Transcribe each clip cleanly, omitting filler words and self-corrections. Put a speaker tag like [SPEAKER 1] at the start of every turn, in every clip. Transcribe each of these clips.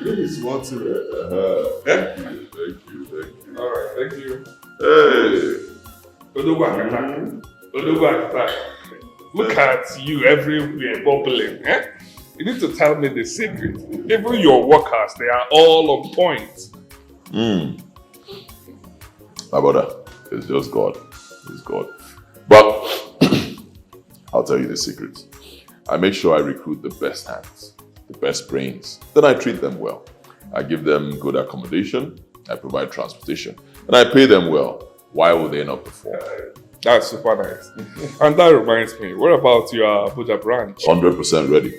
[SPEAKER 1] Please, what's it?
[SPEAKER 2] Thank you.
[SPEAKER 1] Alright, thank you.
[SPEAKER 2] Hey.
[SPEAKER 1] Look at you everywhere bubbling. You need to tell me the secret. Even your workers, they are all on point.
[SPEAKER 2] My brother, it's just God. It's God. But I'll tell you the secret. I make sure I recruit the best hands, the best brains. Then I treat them well. I give them good accommodation. I provide transportation. And I pay them well. Why would they not perform?
[SPEAKER 1] That's super nice. And that reminds me, what about your Abuja branch?
[SPEAKER 2] 100% ready.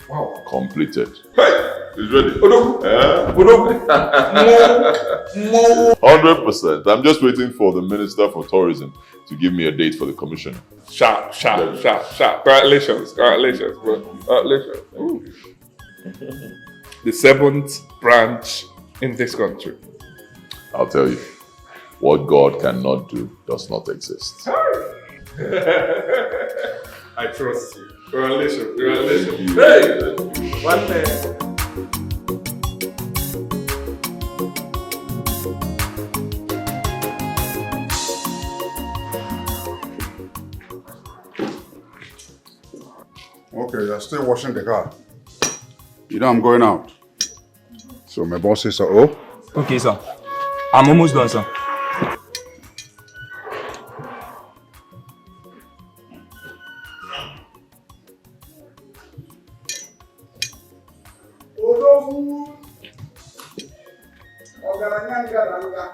[SPEAKER 1] Wow.
[SPEAKER 2] Completed. Hey, it's ready. 100%. I'm just waiting for the Minister for Tourism to give me a date for the commission.
[SPEAKER 1] Sharp. Congratulations. Ooh. The 7th branch in this country.
[SPEAKER 2] I'll tell you, what God cannot do does not exist.
[SPEAKER 1] I trust you. Congratulations.
[SPEAKER 2] Hey!
[SPEAKER 1] One day.
[SPEAKER 3] Okay, you're still washing the car. You know I'm going out. So my boss says, oh?
[SPEAKER 4] Okay, sir. I'm almost done, sir.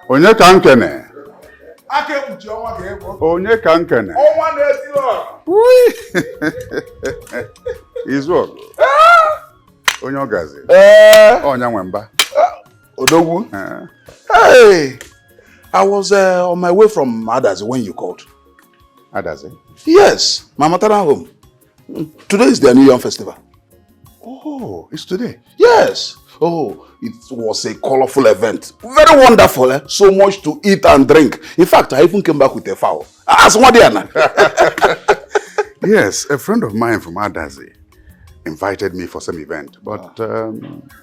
[SPEAKER 3] Onye ka nkene? Onye ka nkene? Izu Onye ogazi? Onye nwemba?
[SPEAKER 5] Odogwu? Hey! I was on my way from Adazi when you called.
[SPEAKER 3] Adazi?
[SPEAKER 5] Yes, my maternal home. Today is their New Year festival.
[SPEAKER 3] Oh, it's today?
[SPEAKER 5] Yes. Oh, it was a colorful event. Very wonderful, eh? So much to eat and drink. In fact, I even came back with a fowl. As Wadiana.
[SPEAKER 3] Yes, a friend of mine from Adazi invited me for some event, but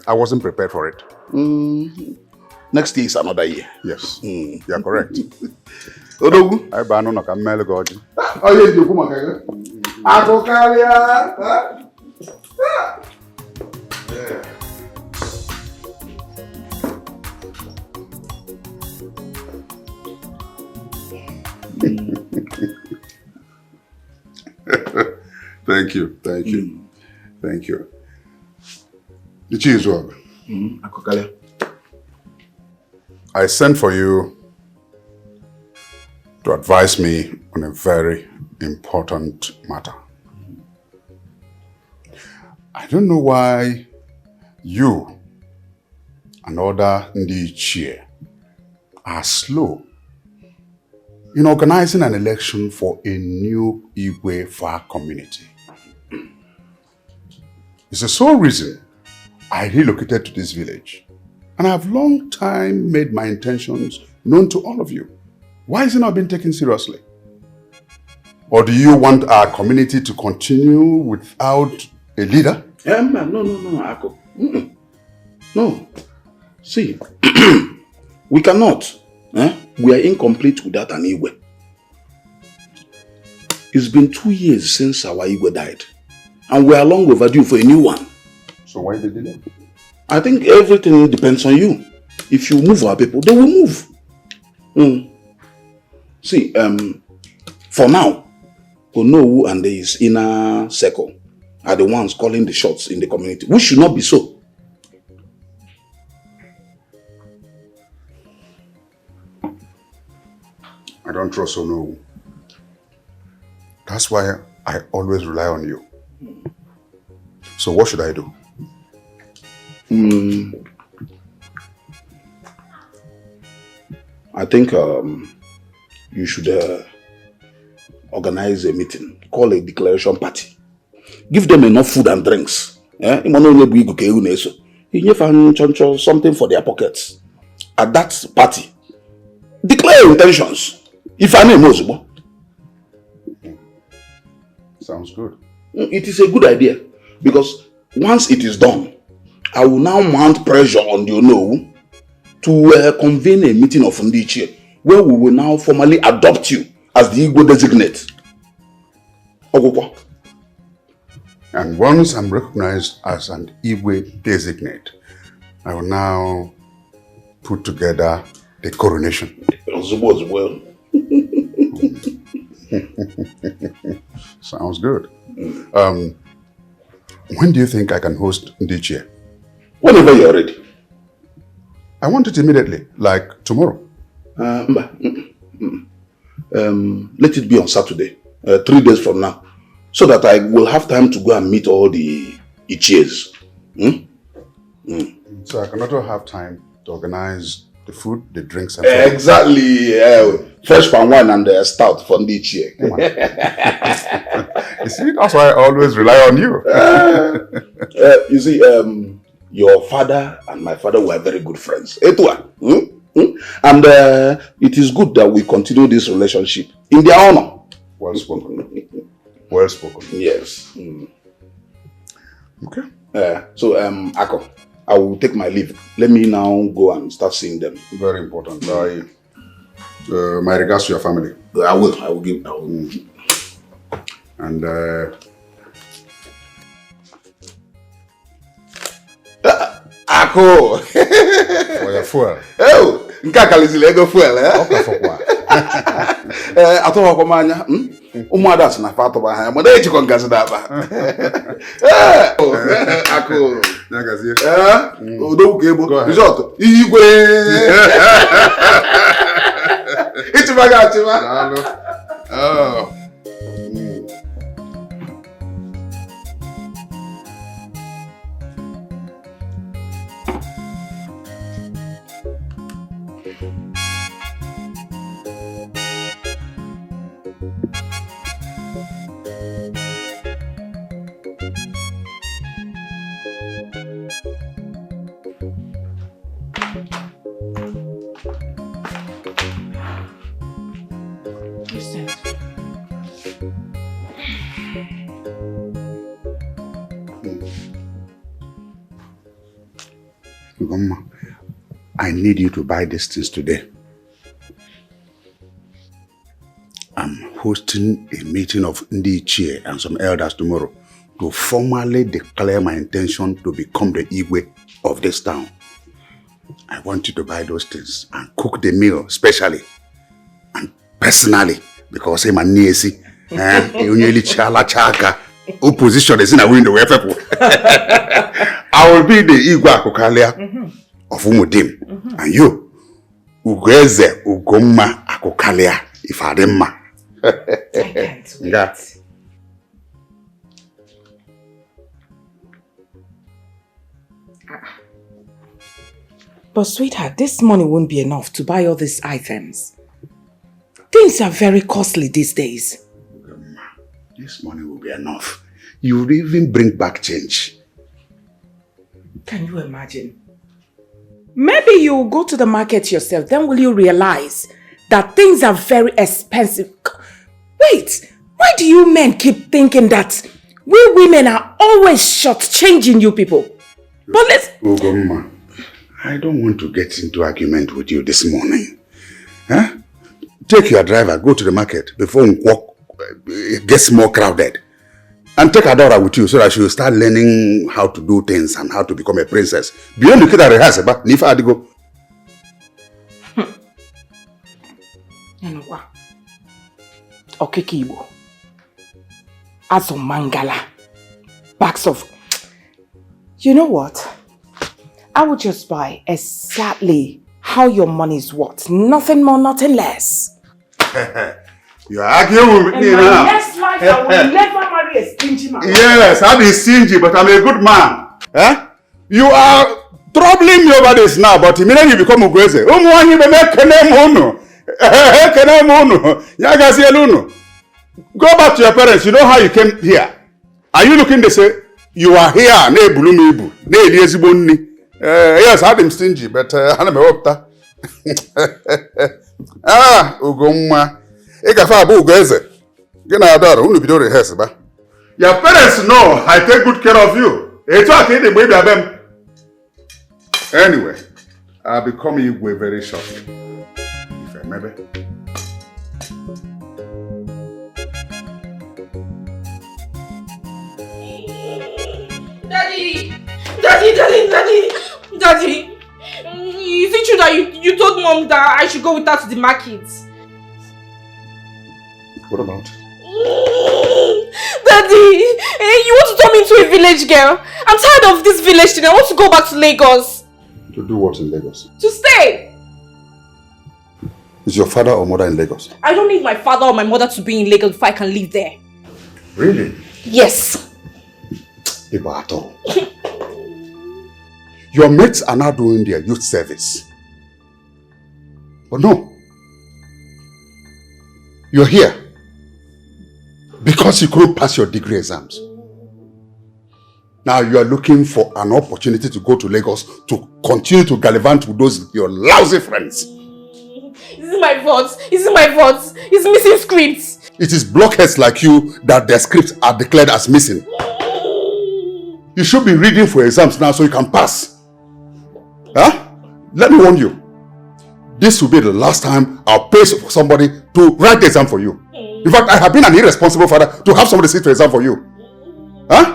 [SPEAKER 3] I wasn't prepared for it.
[SPEAKER 5] Next year is another year.
[SPEAKER 3] Yes, you're correct.
[SPEAKER 5] Odogu?
[SPEAKER 3] I banu no kamele goji.
[SPEAKER 5] Oh, yes, you come again. Akokalia. Yeah.
[SPEAKER 3] Thank you. The cheese work.
[SPEAKER 5] Akokalia.
[SPEAKER 3] I sent for you to advise me on a very important matter. I don't know why you and other Ndichie are slow in organizing an election for a new Igwe Far community. It's the sole reason I relocated to this village, and I have long time made my intentions known to all of you. Why is it not being taken seriously? Or do you want our community to continue without a leader?
[SPEAKER 5] No, Ako. No. See, we cannot. We are incomplete without an Igwe. It's been 2 years since our Igwe died, and we are long overdue for a new one.
[SPEAKER 3] So why the delay?
[SPEAKER 5] I think everything depends on you. If you move our people, they will move. See, for now, Onowu and his inner circle are the ones calling the shots in the community. We should not be so.
[SPEAKER 3] I don't trust Onowu. That's why I always rely on you. So what should I do?
[SPEAKER 5] I think you should organize a meeting, call a declaration party. Give them enough food and drinks. Something for their pockets. At that party, declare your intentions. If I name Ozubo.
[SPEAKER 3] Sounds good.
[SPEAKER 5] It is a good idea, because once it is done, I will now mount pressure on the Ono to convene a meeting of Ndichie where we will now formally adopt you as the Igbo designate. Ogwokwa.
[SPEAKER 3] And once I'm recognized as an Igwe designate, I will now put together the coronation. Sounds good. When do you think I can host Ndichie?
[SPEAKER 5] Whenever you're ready.
[SPEAKER 3] I want it immediately, like tomorrow.
[SPEAKER 5] Let it be on Saturday, 3 days from now, so that I will have time to go and meet all the Ichies.
[SPEAKER 3] So I can also have time to organize the food, the drinks, and
[SPEAKER 5] exactly. Fresh palm wine and stout for the Ichie.
[SPEAKER 3] You see, that's why I always rely on you.
[SPEAKER 5] You see, your father and my father were very good friends. And it is good that we continue this relationship in their honor.
[SPEAKER 3] Well spoken. Well spoken.
[SPEAKER 5] Yes.
[SPEAKER 3] Okay.
[SPEAKER 5] So, Ako, I will take my leave. Let me now go and start seeing them.
[SPEAKER 3] Very important. My regards to your family.
[SPEAKER 5] I will give.
[SPEAKER 3] And
[SPEAKER 5] Ako.
[SPEAKER 3] for your fuel.
[SPEAKER 5] Oh, nkakalizile ego fuel, eh?
[SPEAKER 3] Okay, for what?
[SPEAKER 5] Atowa kwa manya. Umada sina fato ba ha. Mode echiko ngazi da ba. Ako.
[SPEAKER 3] Nagazi.
[SPEAKER 5] Odo kebo. Result. Igwe. Ichibaga chiba.
[SPEAKER 3] Oh. I need you to buy these things today. I'm hosting a meeting of Ndichie and some elders tomorrow to formally declare my intention to become the Igwe of this town. I want you to buy those things and cook the meal specially and personally because I'm a niesi. Opposition is in a window. I will be the Igwe Akokalia of Umudim. And you, Ugeze Ugoma Akokalia, if I didn't. I
[SPEAKER 6] can't wait.
[SPEAKER 3] Yeah.
[SPEAKER 6] But sweetheart, this money won't be enough to buy all these items. Things are very costly these days.
[SPEAKER 3] This money will be enough. You will even bring back change.
[SPEAKER 6] Can you imagine? Maybe you will go to the market yourself, then will you realize that things are very expensive? Wait, why do you men keep thinking that we women are always shortchanging you people? But let's...
[SPEAKER 3] Ugomma, I don't want to get into argument with you this morning. Huh? Take your driver, go to the market before it gets more crowded. And take Adora with you so that she will start learning how to do things and how to become a princess. Beyond the kid that rehearse, but if I had to go.
[SPEAKER 6] You know what? Okekibo. As of Mangala. Bags of... You know what? I would just buy exactly how your money is worth. Nothing more, nothing less.
[SPEAKER 3] You are arguing with me now.
[SPEAKER 6] Next life, I will never marry a stingy man.
[SPEAKER 3] Yes, I'm stingy, but I'm a good man. Eh? You are troubling me over this now, but immediately you become Ugweze. Go back to your parents. You know how you came here. Are you looking to say, you are here, yes, I'm stingy, but I'm a opta. Ugomma. Your parents know I take good care of you. Anyway, I'll be coming Igwe very shortly. If I maybe.
[SPEAKER 6] Daddy, is it true that you told Mom that I should go with her to the market?
[SPEAKER 3] What about it?
[SPEAKER 6] Daddy, you want to turn me into a village girl? I'm tired of this village thing. I want to go back to Lagos.
[SPEAKER 3] To do what in Lagos?
[SPEAKER 6] To stay.
[SPEAKER 3] Is your father or mother in Lagos?
[SPEAKER 6] I don't need my father or my mother to be in Lagos before I can live there.
[SPEAKER 3] Really?
[SPEAKER 6] Yes.
[SPEAKER 3] Ibato. Your mates are now doing their youth service. But no. You're here because you couldn't pass your degree exams. Now you are looking for an opportunity to go to Lagos to continue to gallivant with those your lousy friends.
[SPEAKER 6] This is my fault. This is my fault. It's missing scripts.
[SPEAKER 3] It is blockheads like you that their scripts are declared as missing. You should be reading for exams now so you can pass. Huh? Let me warn you. This will be the last time I'll pay somebody to write the exam for you. In fact, I have been an irresponsible father to have somebody sit the exam for you. Huh?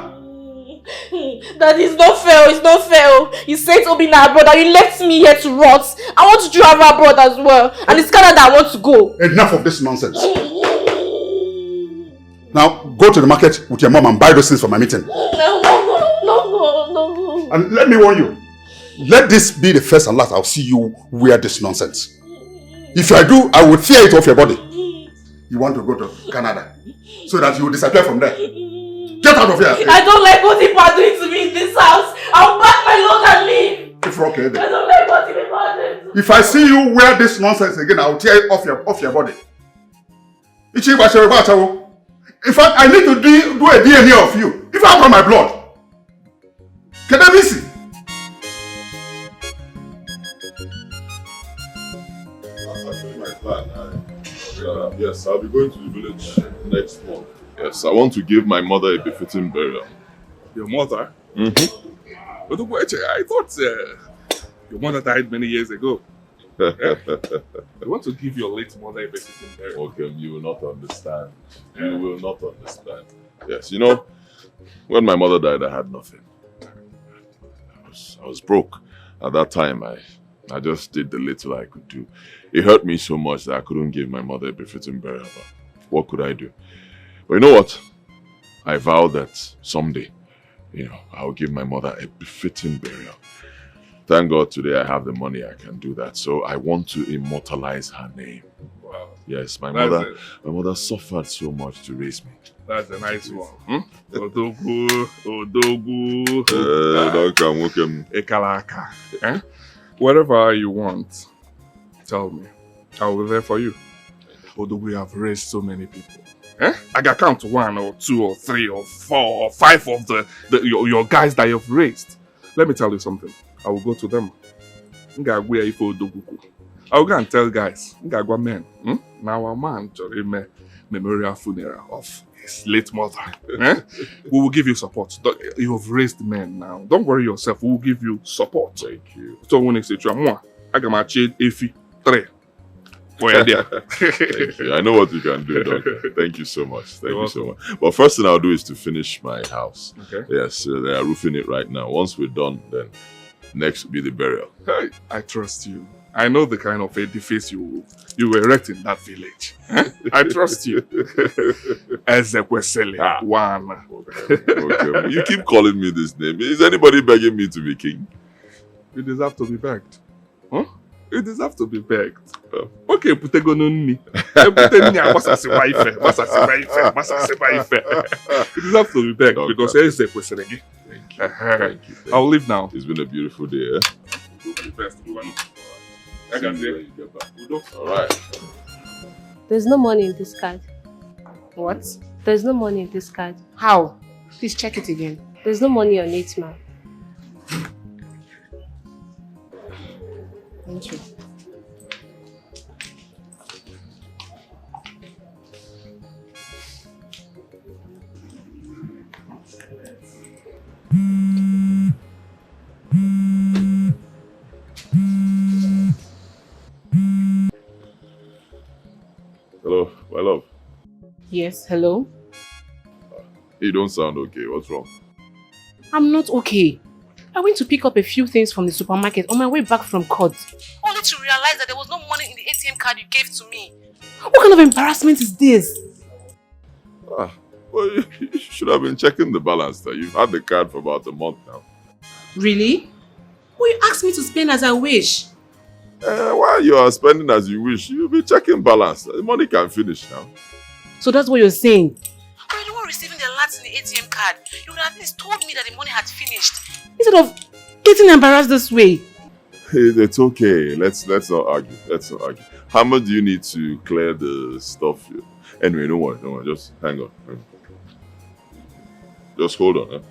[SPEAKER 6] That is not fair. It's not fair. You said to be my brother. You left me here to rot. I want to travel abroad as well. And it's Canada I want to go.
[SPEAKER 3] Enough of this nonsense. Now, go to the market with your mom and buy those things for my meeting.
[SPEAKER 6] No.
[SPEAKER 3] And let me warn you. Let this be the first and last I'll see you wear this nonsense. If I do, I will tear it off your body. You want to go to Canada so that you will disappear from there. Get out of here.
[SPEAKER 6] I don't like what people are doing to me in this house. I'll pack my load and leave.
[SPEAKER 3] If okay, then.
[SPEAKER 6] I don't like what people are doing to me.
[SPEAKER 3] If I see you wear this nonsense again, I will tear it off your body. In fact, I need to do a DNA of you. If I brought my blood. Can I be seen?
[SPEAKER 2] That's actually my plan. Yes, I'll be going to the village next month. Yes, I want to give my mother a befitting burial.
[SPEAKER 1] Your mother?
[SPEAKER 2] Mm-hmm.
[SPEAKER 1] But I thought your mother died many years ago. I want to give your late mother a befitting burial.
[SPEAKER 2] Okay, you will not understand. You will not understand. Yes, you know, when my mother died, I had nothing. I was broke. At that time, I just did the little I could do. It hurt me so much that I couldn't give my mother a befitting burial. But what could I do? But you know what? I vowed that someday, I'll give my mother a befitting burial. Thank God today I have the money, I can do that. So I want to immortalize her name.
[SPEAKER 1] Wow.
[SPEAKER 2] Yes, my mother suffered so much to raise me.
[SPEAKER 1] That's a nice one. Odogu. Ekalaka. Whatever you want, tell me. I will be there for you. Although we have raised so many people. I can count 1 or 2 or 3 or 4 or 5 of your guys that you've raised. Let me tell you something. I will go to them. I will go and tell guys. Men. Now a man to memorial funeral of his late mother. We will give you support. You have raised men now. Don't worry yourself. We will give you support.
[SPEAKER 2] Thank you.
[SPEAKER 1] So when you say I can match Efi 3. Thank
[SPEAKER 2] you. I know what you can do, Doctor. Thank you so much. Thank you so much. But first thing I'll do is to finish my house. Okay. Yes, they are roofing it right now. Once we're done, then next will be the burial.
[SPEAKER 1] Hey, I trust you. I know the kind of edifice you will erect in that village. I trust you. Ezekwesili. One.
[SPEAKER 2] Okay. You keep calling me this name. Is anybody begging me to be king?
[SPEAKER 1] You deserve to be begged. Huh? You deserve to be begged. Okay, put a gun on me. You deserve to be begged because Ezekwesili.
[SPEAKER 2] Thank you.
[SPEAKER 1] I'll leave now.
[SPEAKER 2] It's been a beautiful day, Alright.
[SPEAKER 7] There's no money in this card.
[SPEAKER 6] What?
[SPEAKER 7] There's no money in this card.
[SPEAKER 6] How? Please check it again.
[SPEAKER 7] There's no money on it, ma'am.
[SPEAKER 6] Thank you.
[SPEAKER 8] Yes, hello?
[SPEAKER 2] You don't sound okay. What's wrong?
[SPEAKER 8] I'm not okay. I went to pick up a few things from the supermarket on my way back from court. Only to realize that there was no money in the ATM card you gave to me. What kind of embarrassment is this?
[SPEAKER 2] Well, you should have been checking the balance there. You've had the card for about a month now.
[SPEAKER 8] Really? Well, you asked me to spend as I wish.
[SPEAKER 2] While you are spending as you wish, you'll be checking balance. The money can finish now.
[SPEAKER 8] So that's what you're saying? But you weren't receiving the alerts in the ATM card. You would have at least told me that the money had finished. Instead of getting embarrassed this way.
[SPEAKER 2] It's okay. Let's not argue. Let's not argue. How much do you need to clear the stuff? Anyway, don't worry. Just hang on. Just hold on. Hold on.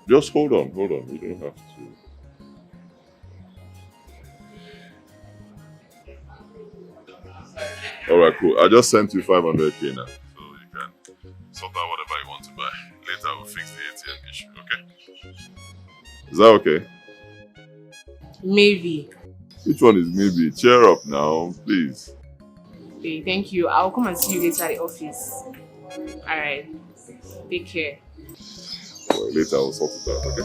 [SPEAKER 2] Just hold on. You don't have to. Alright, cool. I just sent you 500k now. So you can sort out whatever you want to buy. Later we'll fix the ATM issue, okay? Is that okay?
[SPEAKER 8] Maybe.
[SPEAKER 2] Which one is maybe? Cheer up now, please.
[SPEAKER 8] Okay, thank you. I'll come and see you later at the office. Alright. Take care.
[SPEAKER 2] Well, later I'll sort it out, okay?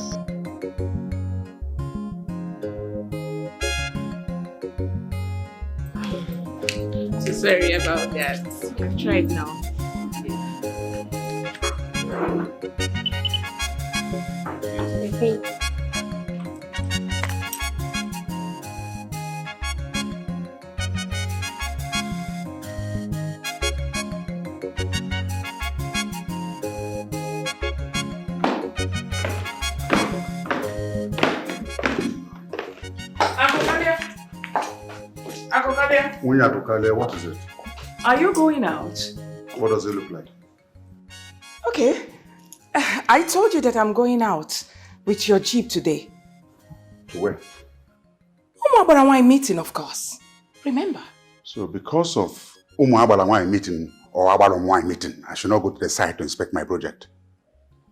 [SPEAKER 8] So sorry about that. I've tried now. Okay.
[SPEAKER 3] What is it?
[SPEAKER 6] Are you going out?
[SPEAKER 3] What does it look like?
[SPEAKER 6] Okay. I told you that I'm going out with your Jeep today.
[SPEAKER 3] To where?
[SPEAKER 6] Umuabarawai meeting, of course. Remember?
[SPEAKER 3] So because of Umuabarawai meeting or Abarawai meeting, I should not go to the site to inspect my project.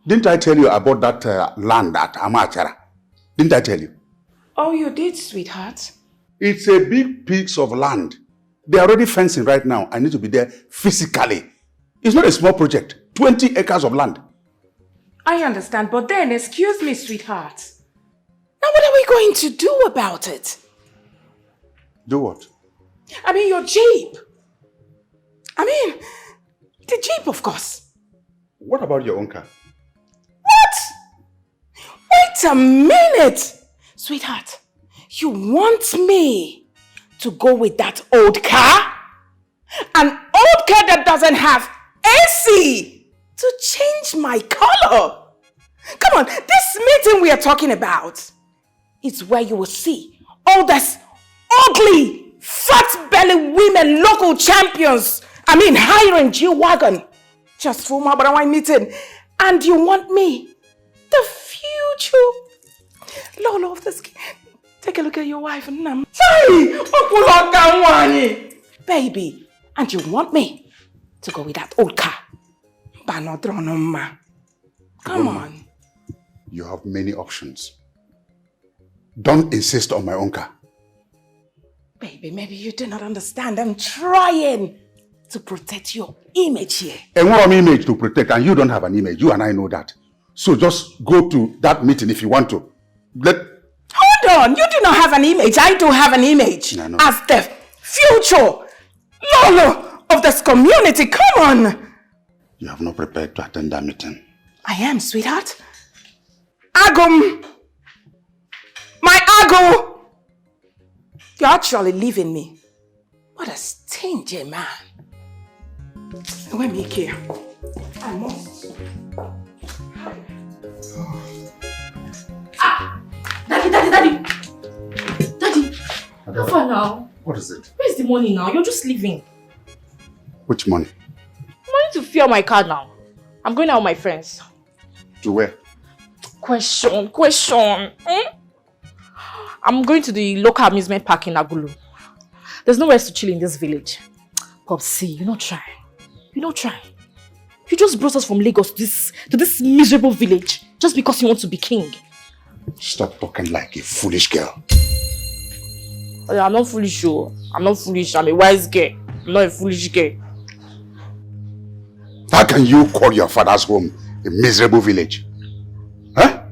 [SPEAKER 3] Didn't I tell you about that land at Amachara? Didn't I tell you?
[SPEAKER 6] Oh, you did, sweetheart.
[SPEAKER 3] It's a big piece of land. They're already fencing right now. I need to be there physically. It's not a small project. 20 acres of land.
[SPEAKER 6] I understand, but then, excuse me, sweetheart. Now what are we going to do about it?
[SPEAKER 3] Do what?
[SPEAKER 6] I mean, your Jeep. I mean, the Jeep, of course.
[SPEAKER 3] What about your own car?
[SPEAKER 6] What? Wait a minute. Sweetheart, you want me to go with that old car? An old car that doesn't have AC to change my color. Come on, this meeting we are talking about is where you will see all these ugly, fat-belly women, local champions. I mean, hiring G-Wagon just for my Barawai meeting. And you want me, the future Lolo of the skin. Take a look at your wife and Nam. Baby, and you want me to go with that old car? Come on.
[SPEAKER 3] You have many options. Don't insist on my own car.
[SPEAKER 6] Baby, maybe you do not understand. I'm trying to protect your image here.
[SPEAKER 3] And what image to protect? And you don't have an image. You and I know that. So just go to that meeting if you want to.
[SPEAKER 6] Hold on. You do not have an image. I do have an image.
[SPEAKER 3] No.
[SPEAKER 6] As the future Lolo of this community. Come on.
[SPEAKER 3] You have not prepared to attend that meeting.
[SPEAKER 6] I am, sweetheart. Agum. My Ago. You're actually leaving me. What a stingy man. Let me here. I must.
[SPEAKER 8] Daddy. How far now?
[SPEAKER 3] What is it?
[SPEAKER 8] Where's the money now? You're just leaving.
[SPEAKER 3] Which money?
[SPEAKER 8] Money to fuel my car now. I'm going out with my friends.
[SPEAKER 3] To where?
[SPEAKER 8] Question. I'm going to the local amusement park in Agulu. There's nowhere to chill in this village. Popsy, you're not trying. You just brought us from Lagos to this miserable village just because you want to be king.
[SPEAKER 3] Stop talking like a foolish girl.
[SPEAKER 6] I'm not foolish, oh. I'm not foolish. I'm a wise girl. I'm not a foolish girl.
[SPEAKER 3] How can you call your father's home a miserable village? Huh?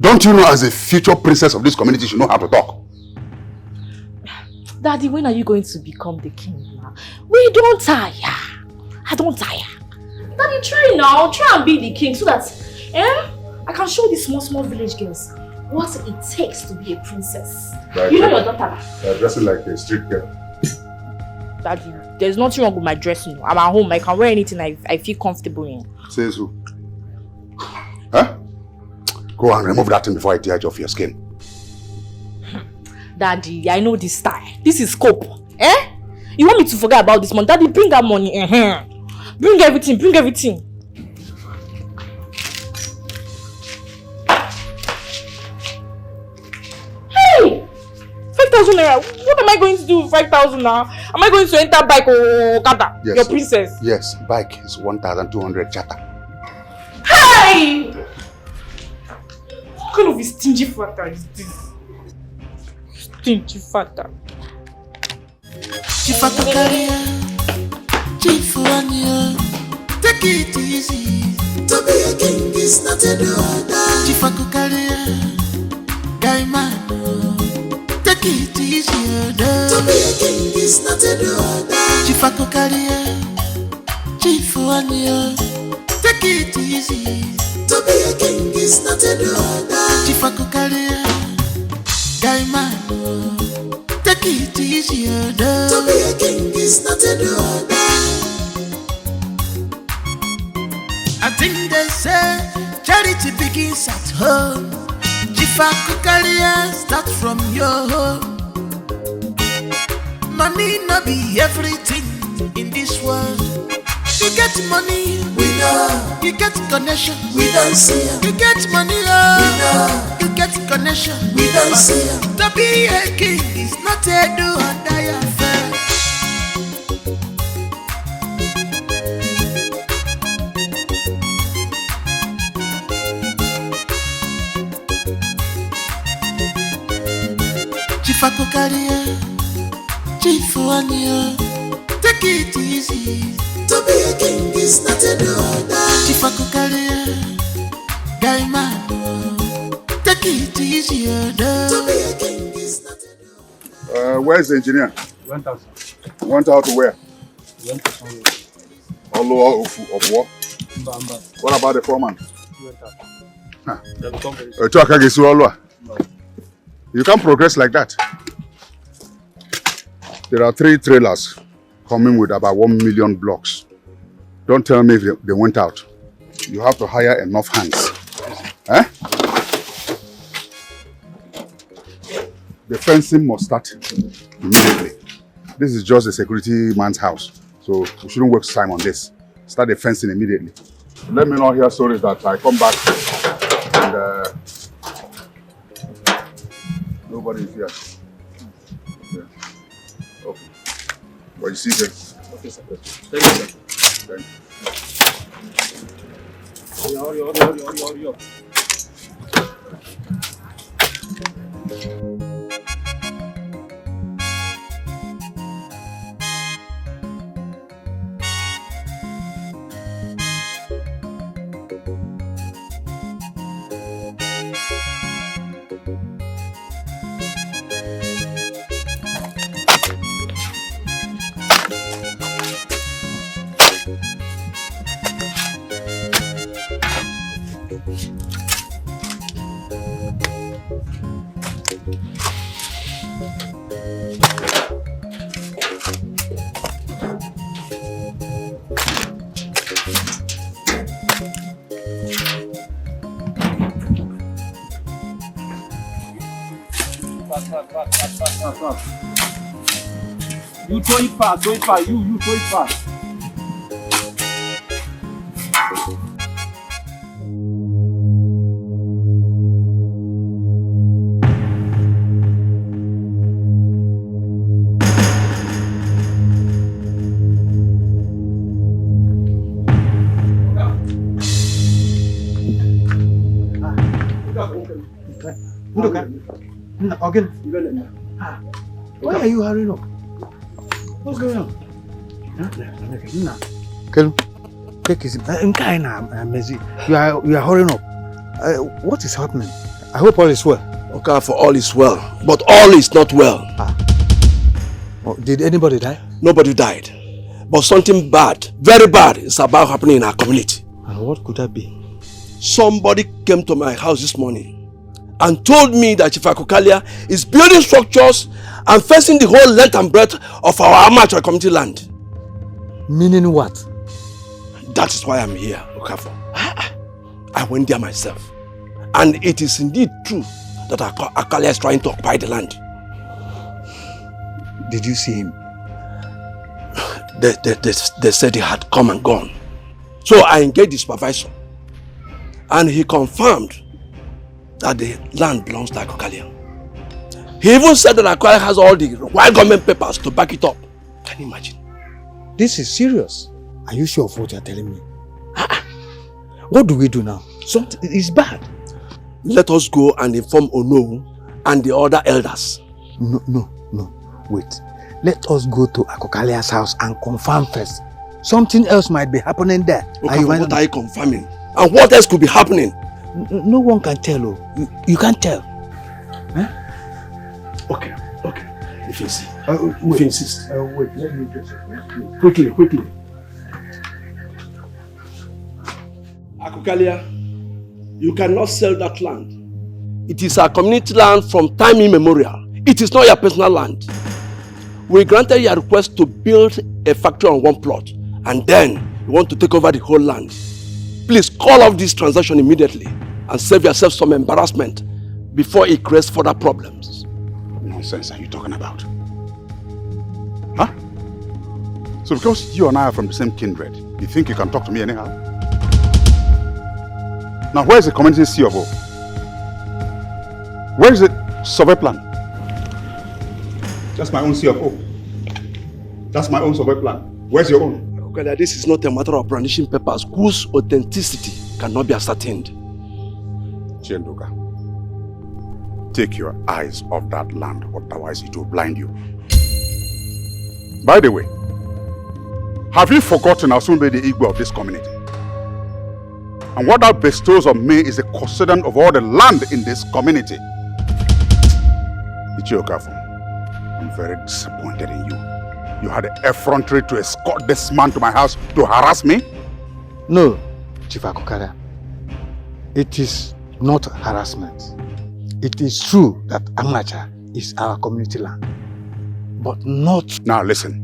[SPEAKER 3] Don't you know as a future princess of this community you know how to talk?
[SPEAKER 8] Daddy, when are you going to become the king now? We don't tire. I don't tire. Daddy, try now. Try and be the king so that I can show these small village girls what it takes to be a princess.
[SPEAKER 3] Right,
[SPEAKER 8] you know your daughter.
[SPEAKER 3] You're dressing like a street girl.
[SPEAKER 6] Daddy, there's nothing wrong with my dressing. I'm at home. I can wear anything I feel comfortable in.
[SPEAKER 3] Says who? Huh? Go and remove that thing before I tear it off your skin.
[SPEAKER 6] Daddy, I know this style. This is scope. You want me to forget about this money? Daddy, bring that money. Bring everything. Bring everything. Hey! 5,000 naira. What am I going to do with 5,000 now? Am I going to enter bike or kata?
[SPEAKER 3] Yes.
[SPEAKER 6] Your princess.
[SPEAKER 3] Yes, bike is 1,200 chata.
[SPEAKER 6] Hey! What kind of a stingy father is this? Stingy father.
[SPEAKER 9] Chifatokaria, Chifuania, take it easy. To be a king is not a do-or-die. Chifakukaria, Gaimano, take it easy. To be a king is not a do-or-die. Chifakukaria, Chifuania, take it easy. To be a king is not a do-or-die. Chifakukaria, Gaimano, take it easy. To be a king is not a do-or-die. I think they say charity begins at home. Chifakukaria start from your home. Money no be everything in this world. You get money, we know. You get connection, we don't see it. You get money, we know. You get connection, we don't see it. To be a king is not a do-or-die affair. Chifakukaria, Chifuania, take it easy. To be a king is not a do-or-die. Chifakukaria, Gaimano, take it easy. To be a king is not a do-or-die.
[SPEAKER 3] Where's the engineer?
[SPEAKER 4] 1,000.
[SPEAKER 3] Went out to where?
[SPEAKER 4] 1,000.
[SPEAKER 3] All of what? What about the foreman?
[SPEAKER 4] 2,000.
[SPEAKER 3] Huh.
[SPEAKER 4] They will come very soon.
[SPEAKER 3] No. You can't progress like that. There are 3 trailers coming with about 1 million blocks. Don't tell me if they went out. You have to hire enough hands. Eh? The fencing must start immediately. This is just a security man's house, so we shouldn't waste time on this. Start the fencing immediately. Let me not hear stories that I come back and nobody is here. Okay. Okay. What you see here?
[SPEAKER 4] Okay, sir. Thank you, sir.
[SPEAKER 3] Thank you.
[SPEAKER 4] Hurry up. Fast. You throw it fast. You throw it fast. Again. Why are you hurrying up? What's going on? Take it. You are hurrying up. What is happening? I hope all is well.
[SPEAKER 10] Okay, for all is well, but all is not well.
[SPEAKER 4] Oh, did anybody die?
[SPEAKER 10] Nobody died, but something bad, very bad, is about happening in our community.
[SPEAKER 4] And what could that be?
[SPEAKER 10] Somebody came to my house this morning and told me that Chief Akokalia is building structures and fencing the whole length and breadth of our amateur community land.
[SPEAKER 4] Meaning what?
[SPEAKER 10] That is why I'm here, Okafo. I went there myself, and it is indeed true that Akokalia is trying to occupy the land.
[SPEAKER 4] Did you see him?
[SPEAKER 10] They said he had come and gone. So I engaged the supervisor, and he confirmed that the land belongs to Akokalia. He even said that Akokalia has all the required government papers to back it up. Can you imagine?
[SPEAKER 4] This is serious. Are you sure of what you are telling me? What do we do now? Something is bad.
[SPEAKER 10] Let us go and inform Ono and the other elders.
[SPEAKER 4] No. Wait. Let us go to Akokalia's house and confirm first. Something else might be happening there.
[SPEAKER 10] Okay, what are you confirming? And what else could be happening?
[SPEAKER 4] No one can tell. You can't tell. Huh?
[SPEAKER 10] Okay. If you insist.
[SPEAKER 4] If you insist. Wait, let me get it. Quickly.
[SPEAKER 10] Akokalia, you cannot sell that land. It is our community land from time immemorial. It is not your personal land. We granted your request to build a factory on one plot, and then you want to take over the whole land. Please call off this transaction immediately and save yourself some embarrassment before it creates further problems.
[SPEAKER 3] What nonsense are you talking about? Huh? So because you and I are from the same kindred, you think you can talk to me anyhow? Now where's the community CFO? Where is the survey plan? That's my own CFO. That's my own survey plan. Where's your own?
[SPEAKER 10] Okay, this is not a matter of brandishing papers whose authenticity cannot be ascertained.
[SPEAKER 3] Chiendoka, take your eyes off that land, otherwise it will blind you. By the way, have you forgotten I'll soon be the Igbo of this community? And what that bestows on me is the custodian of all the land in this community. Ichiokafu, I'm very disappointed in you. You had the effrontery to escort this man to my house to harass me?
[SPEAKER 4] No, Chief Akokalia. It is not harassment. It is true that Amacha is our community land, but not...
[SPEAKER 3] Now listen,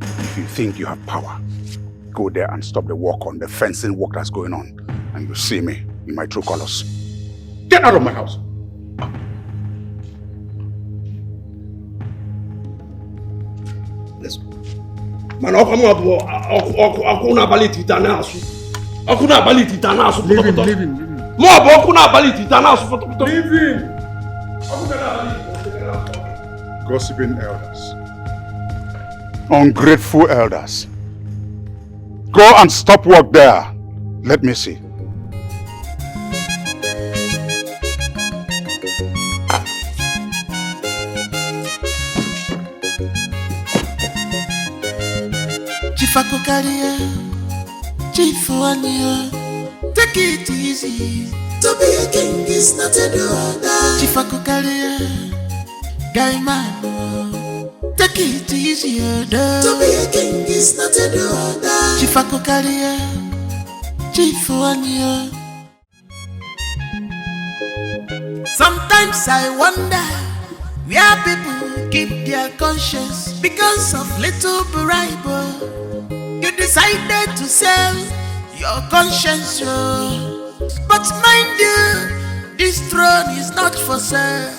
[SPEAKER 3] if you think you have power, go there and stop the work on the fencing work that's going on, and you'll see me in my true colors. Get out of my house!
[SPEAKER 10] Man, leave him.
[SPEAKER 3] Gossiping elders. Ungrateful elders. Go and stop work there. Let me see.
[SPEAKER 9] Chief Akokalia, Chief Wania, take it easy. To be a king is not a order. Chief Akokalia, guy man, take it easy. To be a king is not a order. Chief Akokalia, Chief Wania. Sometimes I wonder where people keep their conscience because of little bribe. You decided to sell your conscience, but mind you, this throne is not for sale.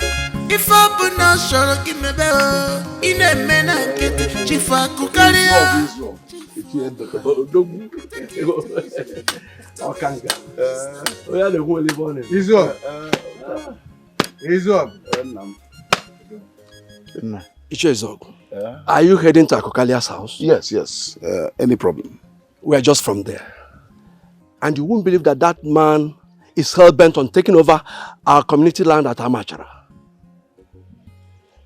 [SPEAKER 9] If open no sure give me bell, in a man get Chief Akokalia.
[SPEAKER 10] Are you heading to Akokalia's house?
[SPEAKER 5] Yes. Any problem?
[SPEAKER 10] We are just from there. And you won't believe that that man is hell-bent on taking over our community land at Amachara.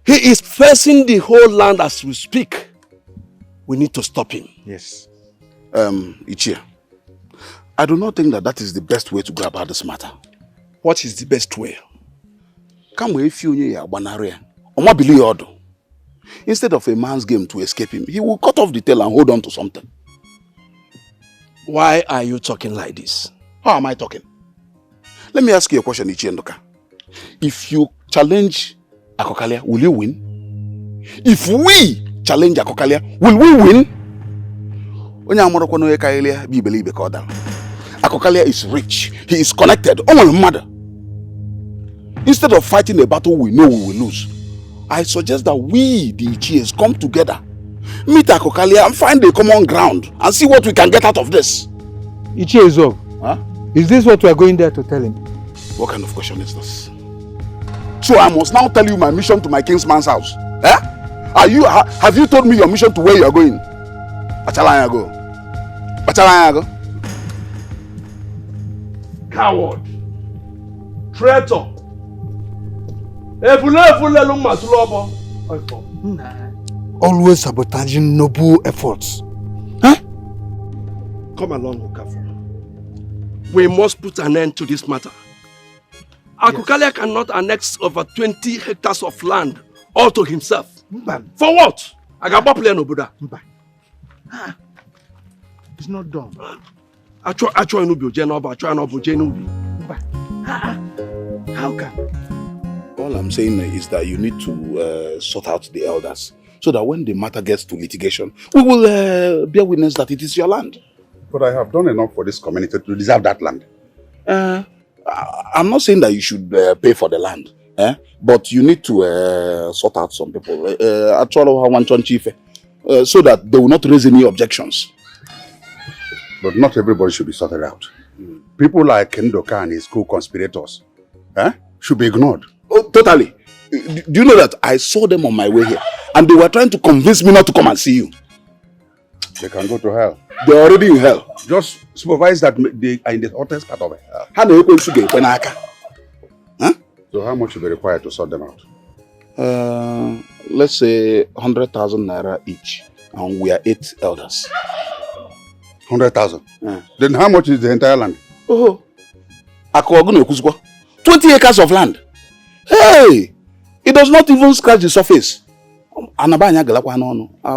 [SPEAKER 10] He is facing the whole land as we speak. We need to stop him.
[SPEAKER 4] Yes.
[SPEAKER 5] Ichie, I do not think that is the best way to go about this matter.
[SPEAKER 10] What is the best way?
[SPEAKER 5] Come if you order. Instead of a man's game to escape him, he will cut off the tail and hold on to something.
[SPEAKER 10] Why are you talking like this?
[SPEAKER 5] How am I talking? Let me ask you a question, Ichie Ndoka. If you challenge Akokalia, will you win? If we challenge Akokalia, will we win? Akokalia is rich. He is connected. Oh my mother. Instead of fighting a battle we know we will lose, I suggest that we, the Ichies, come together, meet Akokalia and find a common ground and see what we can get out of this.
[SPEAKER 4] Ichie Zov, huh? Is this what we are going there to tell him?
[SPEAKER 5] What kind of question is this? So I must now tell you my mission to my kinsman's house. Eh? Have you told me your mission to where you are going? Achalanya go.
[SPEAKER 10] Coward. Traitor.
[SPEAKER 4] Always sabotaging noble efforts.
[SPEAKER 10] Huh? Come along, Okafor. We must put an end to this matter. Akokalia cannot annex over 20 hectares of land all to himself. For what?
[SPEAKER 4] It's not done.
[SPEAKER 10] How
[SPEAKER 4] can?
[SPEAKER 5] All I'm saying is that you need to sort out the elders so that when the matter gets to litigation, we will bear witness that it is your land.
[SPEAKER 3] But I have done enough for this community to deserve that land.
[SPEAKER 5] I'm not saying that you should pay for the land, but you need to sort out some people. So that they will not raise any objections.
[SPEAKER 3] But not everybody should be sorted out. People like Ndoka and his co-conspirators should be ignored.
[SPEAKER 5] Oh, totally. Do you know that I saw them on my way here and they were trying to convince me not to come and see you?
[SPEAKER 3] They can go to hell.
[SPEAKER 5] They're already in hell.
[SPEAKER 3] Just supervise that they are in the hottest part of hell. So how much will be required to sort them out?
[SPEAKER 5] Let's say 100,000 naira each. And we are 8 elders.
[SPEAKER 3] 100,000? Then how much is the entire land?
[SPEAKER 5] 20 acres of land. Hey! It does not even scratch the surface. Our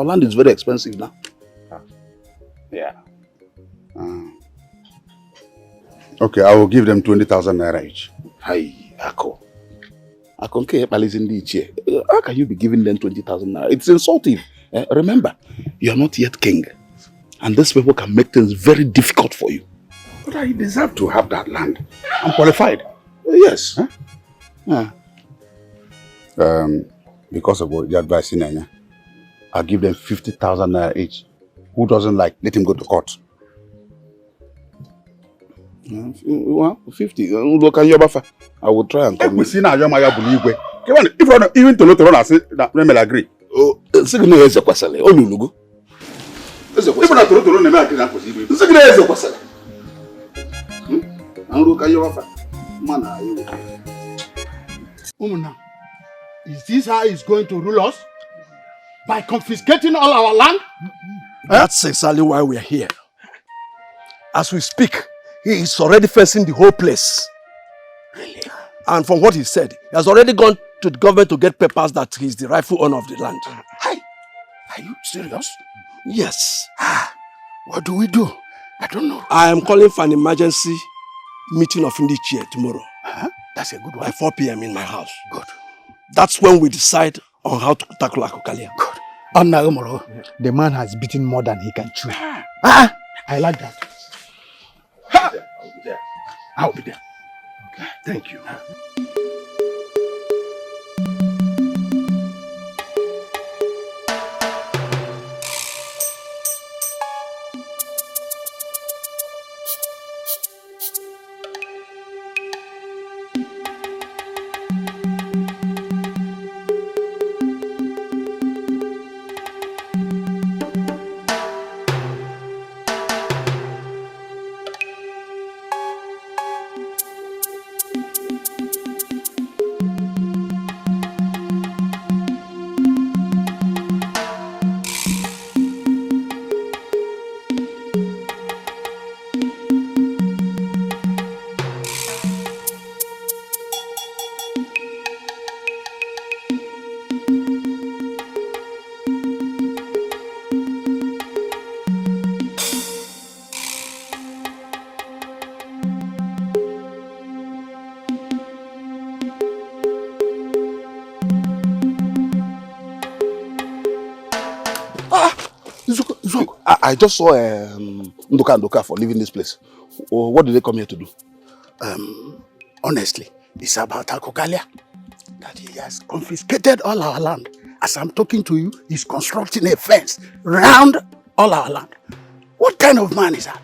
[SPEAKER 5] land is very expensive now. Yeah.
[SPEAKER 3] Okay, I will give them 20,000 naira each.
[SPEAKER 5] Hi, Ako. How can you be giving them 20,000 naira? It's insulting. Remember, you are not yet king. And these people can make things very difficult for you.
[SPEAKER 3] But I deserve to have that land. I'm qualified.
[SPEAKER 5] Yes.
[SPEAKER 3] Because of what the advice in Anya, I'll give them 50,000 naira each. Who doesn't like, let him go to court.
[SPEAKER 5] 50. I will try and come.
[SPEAKER 3] If even to I say that Remel agree.
[SPEAKER 5] Oh, even a
[SPEAKER 4] Is this how he's going to rule us? By confiscating all our land?
[SPEAKER 10] That's exactly why we are here. As we speak, he is already facing the whole place. Really? And from what he said, he has already gone to the government to get papers that he is the rightful owner of the land.
[SPEAKER 3] Hi. Are you serious?
[SPEAKER 10] Yes.
[SPEAKER 3] What do we do? I don't know.
[SPEAKER 10] I am calling for an emergency meeting of Ndichie tomorrow.
[SPEAKER 3] That's a good one.
[SPEAKER 10] By 4 p.m. in my house.
[SPEAKER 3] Good.
[SPEAKER 10] That's when we decide on how to tackle Akokalia.
[SPEAKER 3] Good.
[SPEAKER 4] The man has beaten more than he can chew. I like that.
[SPEAKER 3] I'll be there. I'll be there.
[SPEAKER 10] Okay. Thank you.
[SPEAKER 5] I just saw Ndoka for leaving this place. What did they come here to do?
[SPEAKER 3] Honestly, it's about Akokalia. That he has confiscated all our land. As I'm talking to you, he's constructing a fence round all our land. What kind of man is that?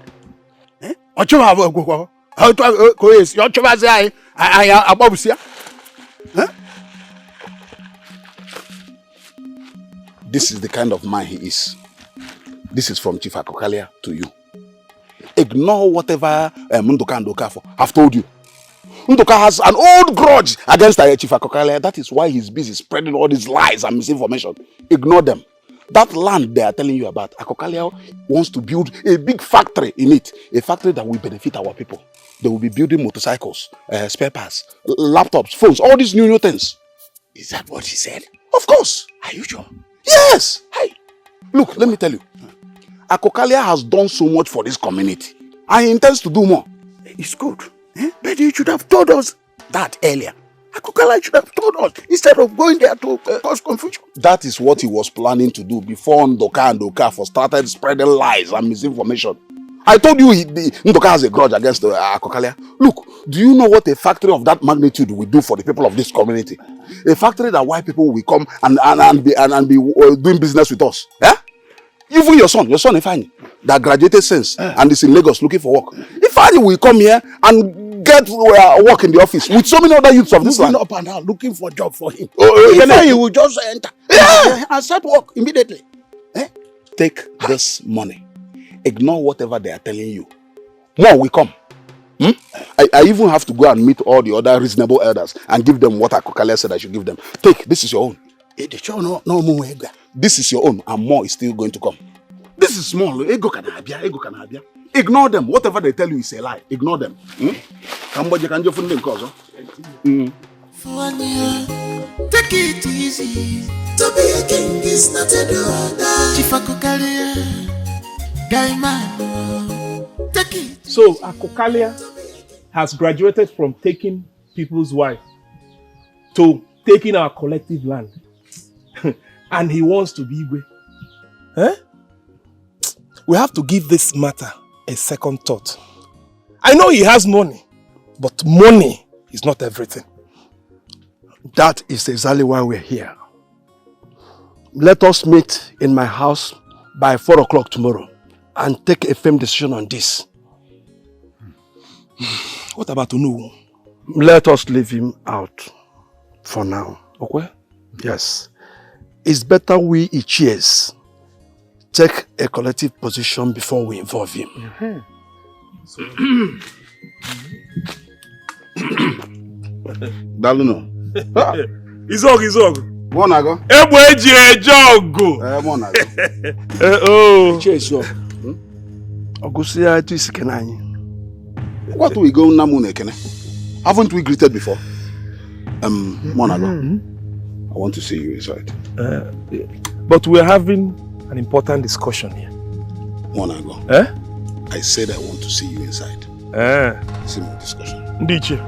[SPEAKER 5] This is the kind of man he is. This is from Chief Akokalia to you. Ignore whatever Ndoka and Ndoka have told you. Ndoka has an old grudge against Chief Akokalia. That is why he's busy spreading all these lies and misinformation. Ignore them. That land they are telling you about, Akokalia wants to build a big factory in it. A factory that will benefit our people. They will be building motorcycles, spare parts, laptops, phones, all these new things.
[SPEAKER 3] Is that what he said?
[SPEAKER 5] Of course.
[SPEAKER 3] Are you sure?
[SPEAKER 5] Yes. Hey, look, let me tell you. Akokalia has done so much for this community. And he intends to do more.
[SPEAKER 3] It's good. But you should have told us that earlier. Akokalia should have told us instead of going there to cause confusion.
[SPEAKER 5] That is what he was planning to do before Ndoka and Ndoka started spreading lies and misinformation. I told you Ndoka has a grudge against Akokalia. Look, do you know what a factory of that magnitude will do for the people of this community? A factory that white people will come and be doing business with us. Yeah? Even your son Ifeanyi, that graduated since and is in Lagos looking for work. Ifeanyi will come here and get work in the office with so many other youths of this land.
[SPEAKER 3] Up and down looking for a job for him. Ifeanyi will just enter and start work immediately.
[SPEAKER 5] Take this money. Ignore whatever they are telling you. More will come. I even have to go and meet all the other reasonable elders and give them what Akokalia said I should give them. Take, this is your own. This is your own, and more is still going to come. This is small. Ego can habia. Ignore them. Whatever they tell you is a lie. Ignore them.
[SPEAKER 9] Take it easy. To be a king is not a do. Chief Akokalia, guy man. Take it.
[SPEAKER 11] So Akokalia has graduated from taking people's wife to taking our collective land. And he wants to be Igwe. We have to give this matter a second thought. I know he has money, but money is not everything.
[SPEAKER 10] That is exactly why we're here. Let us meet in my house by 4 o'clock tomorrow and take a firm decision on this.
[SPEAKER 11] What about Unu?
[SPEAKER 10] Let us leave him out for now. Okay? Yes. It's better we Ichies take a collective position before we involve him.
[SPEAKER 5] Daluno.
[SPEAKER 11] Izog.
[SPEAKER 5] Monago.
[SPEAKER 11] Eji ejogo.
[SPEAKER 5] Monago.
[SPEAKER 11] Oh.
[SPEAKER 10] Ichies yo. Ogusia tu isikenanyi.
[SPEAKER 5] What we go Namune Kene? Haven't we greeted before? Monago. I want to see you inside.
[SPEAKER 11] But we're having an important discussion here.
[SPEAKER 5] Monago. I said I want to see you inside. Simple discussion.
[SPEAKER 11] Ndiche.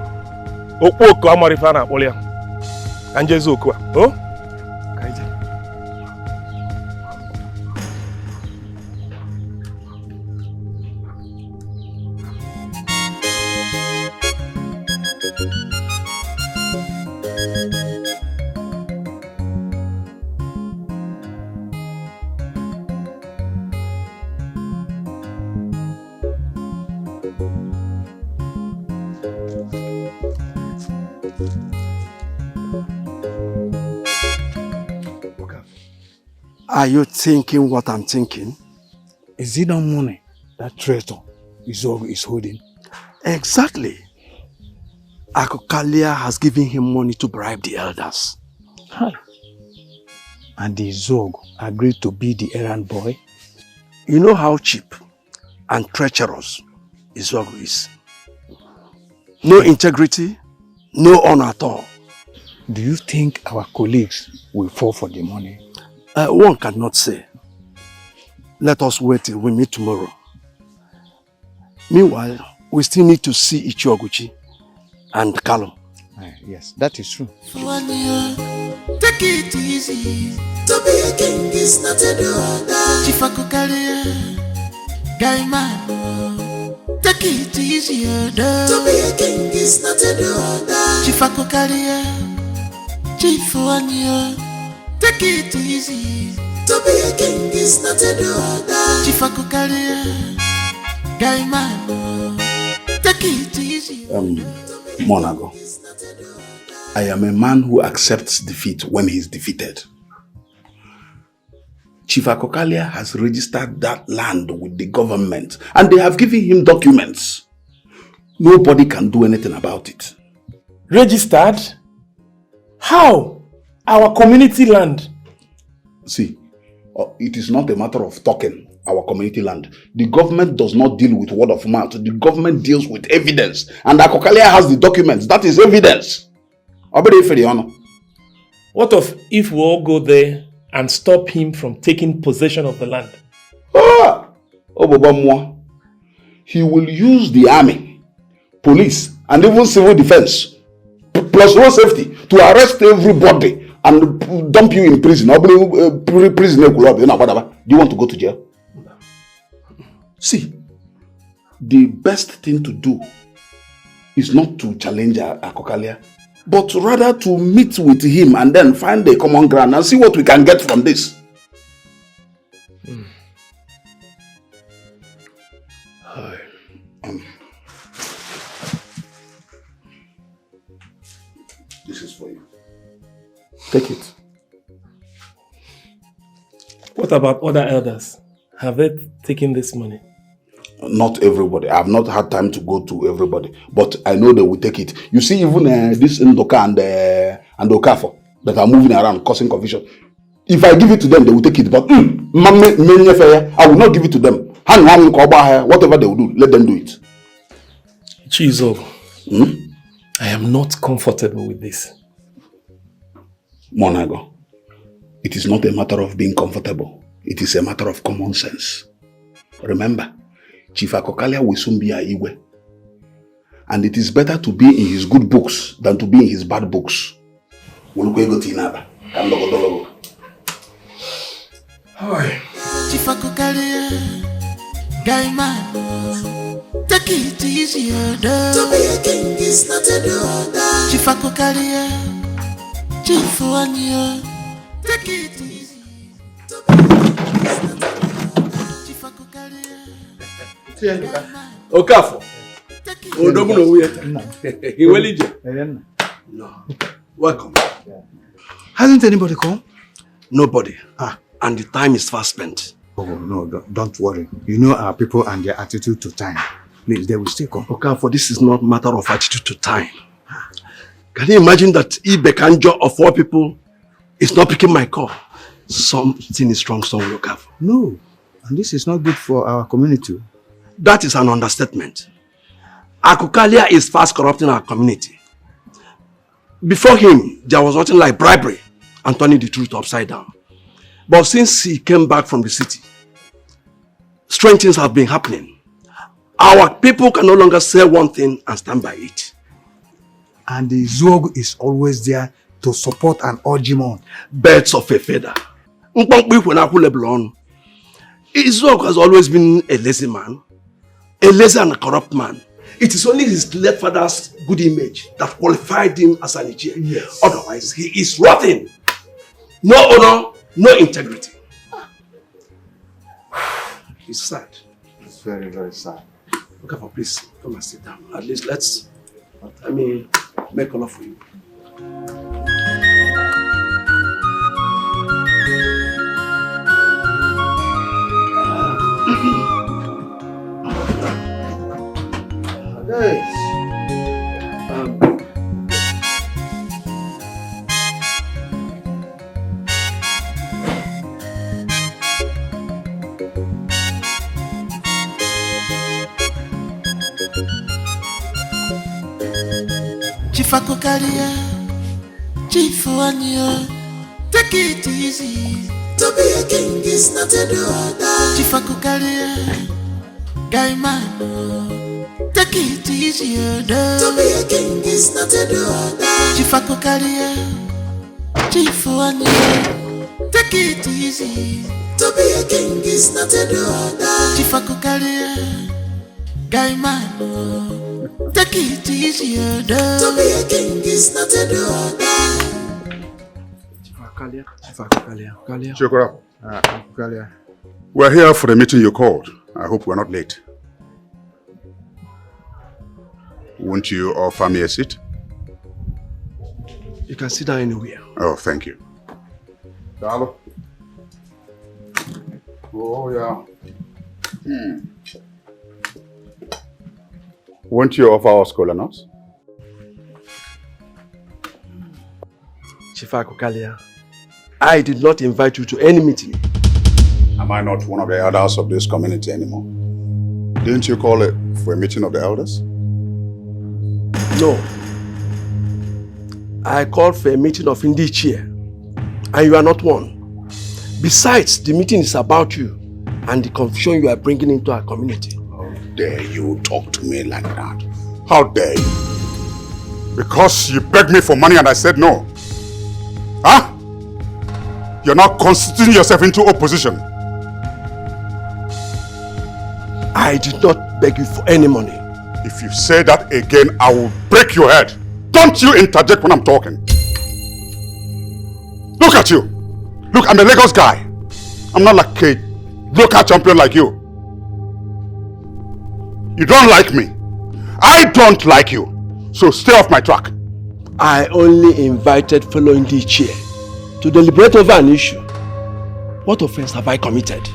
[SPEAKER 11] Okwo amarifa na akpoli ya. Anjezo okwa. Oh? Kaije.
[SPEAKER 10] Are you thinking what I'm thinking?
[SPEAKER 4] Is it not money that traitor is holding?
[SPEAKER 10] Exactly. Akokalia has given him money to bribe the elders.
[SPEAKER 4] Hi. And the Zog agreed to be the errand boy?
[SPEAKER 10] You know how cheap and treacherous Zog is. No integrity, no honor at all.
[SPEAKER 4] Do you think our colleagues will fall for the money?
[SPEAKER 10] One cannot say. Let us wait till we meet tomorrow. Meanwhile, we still need to see Ichioguchi and Kalo.
[SPEAKER 4] Yes, that is true.
[SPEAKER 9] Take it easy. To be a king is not a do. Chief Akokalia. Guy man, take it easy, to be a king is not a do. Chief Akokalia, Chief Wanyo, take it easy. To be a king is not a do. Chief Akokalia, Guy man, take it easy.
[SPEAKER 5] Monago, I am a man who accepts defeat when he is defeated. Chief Akokalia has registered that land with the government and they have given him documents. Nobody can do anything about it.
[SPEAKER 11] Registered? How? Our community land?
[SPEAKER 5] See, it is not a matter of talking, our community land. The government does not deal with word of mouth. The government deals with evidence. And Akokalia has the documents. That is evidence.
[SPEAKER 11] What if we all go there and stop him from taking possession of the land?
[SPEAKER 5] He will use the army, police, and even civil defense, plus road safety, to arrest everybody and dump you in prison. Do you want to go to jail? See, the best thing to do is not to challenge Akokalia, but rather to meet with him and then find a common ground and see what we can get from this. This is for you. Take it.
[SPEAKER 11] What about other elders? Have they taken this money?
[SPEAKER 5] Not everybody. I have not had time to go to everybody, but I know they will take it. You see, even this Ndoka and Okafo that are moving around causing confusion. If I give it to them, they will take it. But I will not give it to them. Whatever they will do, let them do it.
[SPEAKER 11] Chizo, I am not comfortable with this.
[SPEAKER 5] Monago, it is not a matter of being comfortable. It is a matter of common sense. Remember, Chief Akokalia will soon be Iwe. And it is better to be in his good books than to be in his bad books. Chief
[SPEAKER 9] Akokalia, Guy man, take it easy, to be a king is not a do. Chief Akokalia, Chief Wanyo, take it easy. Chief Akokalia.
[SPEAKER 10] Okafo. No. Welcome.
[SPEAKER 4] Hasn't anybody come?
[SPEAKER 10] Nobody. And the time is fast spent.
[SPEAKER 4] Oh, no, don't worry. You know our people and their attitude to time. Please, they will still come.
[SPEAKER 10] Okafo, this is not a matter of attitude to time. Can you imagine that Ibekanjo of all people is not picking my call? Something is wrong somewhere, Okafo.
[SPEAKER 4] No, and this is not good for our community.
[SPEAKER 10] That is an understatement. Akokalia is fast corrupting our community. Before him, there was nothing like bribery and turning the truth upside down. But since he came back from the city, strange things have been happening. Our people can no longer say one thing and stand by it.
[SPEAKER 4] And the Zog is always there to support and urge him on.
[SPEAKER 10] Birds of a feather. Zog has always been a lazy man, a lazy and a corrupt man. It is only his late father's good image that qualified him as an Ichie.
[SPEAKER 4] Yes.
[SPEAKER 10] Otherwise, he is rotten. No honor, no integrity. It's sad.
[SPEAKER 4] It's very, very sad.
[SPEAKER 10] Okay, please come and sit down. At least let's, make a love for you.
[SPEAKER 5] Yes.
[SPEAKER 9] Chief Akokalia, Chief Wanyo, take it easy. To be a king is not a do. Chief Akokalia, Guy man, take it easy. To be a king is not a do. Chief Akokalia, Chief Wanyo, take it easy. To be a king is not a do. Chief Akokalia. guy man. Take it easy, to be a king is not a do.
[SPEAKER 3] Shukura. We're here for the meeting you called. I hope we're not late. Won't you offer me a seat?
[SPEAKER 10] You can sit down anywhere.
[SPEAKER 3] Oh, thank you. Hello. Oh, yeah. Won't you offer us cola nuts?
[SPEAKER 10] Chief Akokalia, I did not invite you to any meeting.
[SPEAKER 3] Am I not one of the elders of this community anymore? Didn't you call it for a meeting of the elders?
[SPEAKER 10] No. I called for a meeting of Ndichie, and you are not one. Besides, the meeting is about you and the confusion you are bringing into our community.
[SPEAKER 3] How dare you talk to me like that? How dare you? Because you begged me for money and I said no. Huh? You're now constituting yourself into opposition.
[SPEAKER 10] I did not beg you for any money.
[SPEAKER 3] If you say that again, I will break your head. Don't you interject when I'm talking. Look at you. Look, I'm a Lagos guy. I'm not like a local champion like you. You don't like me. I don't like you. So stay off my track.
[SPEAKER 10] I only invited fellow Ndichie to deliberate over an issue. What offense have I committed?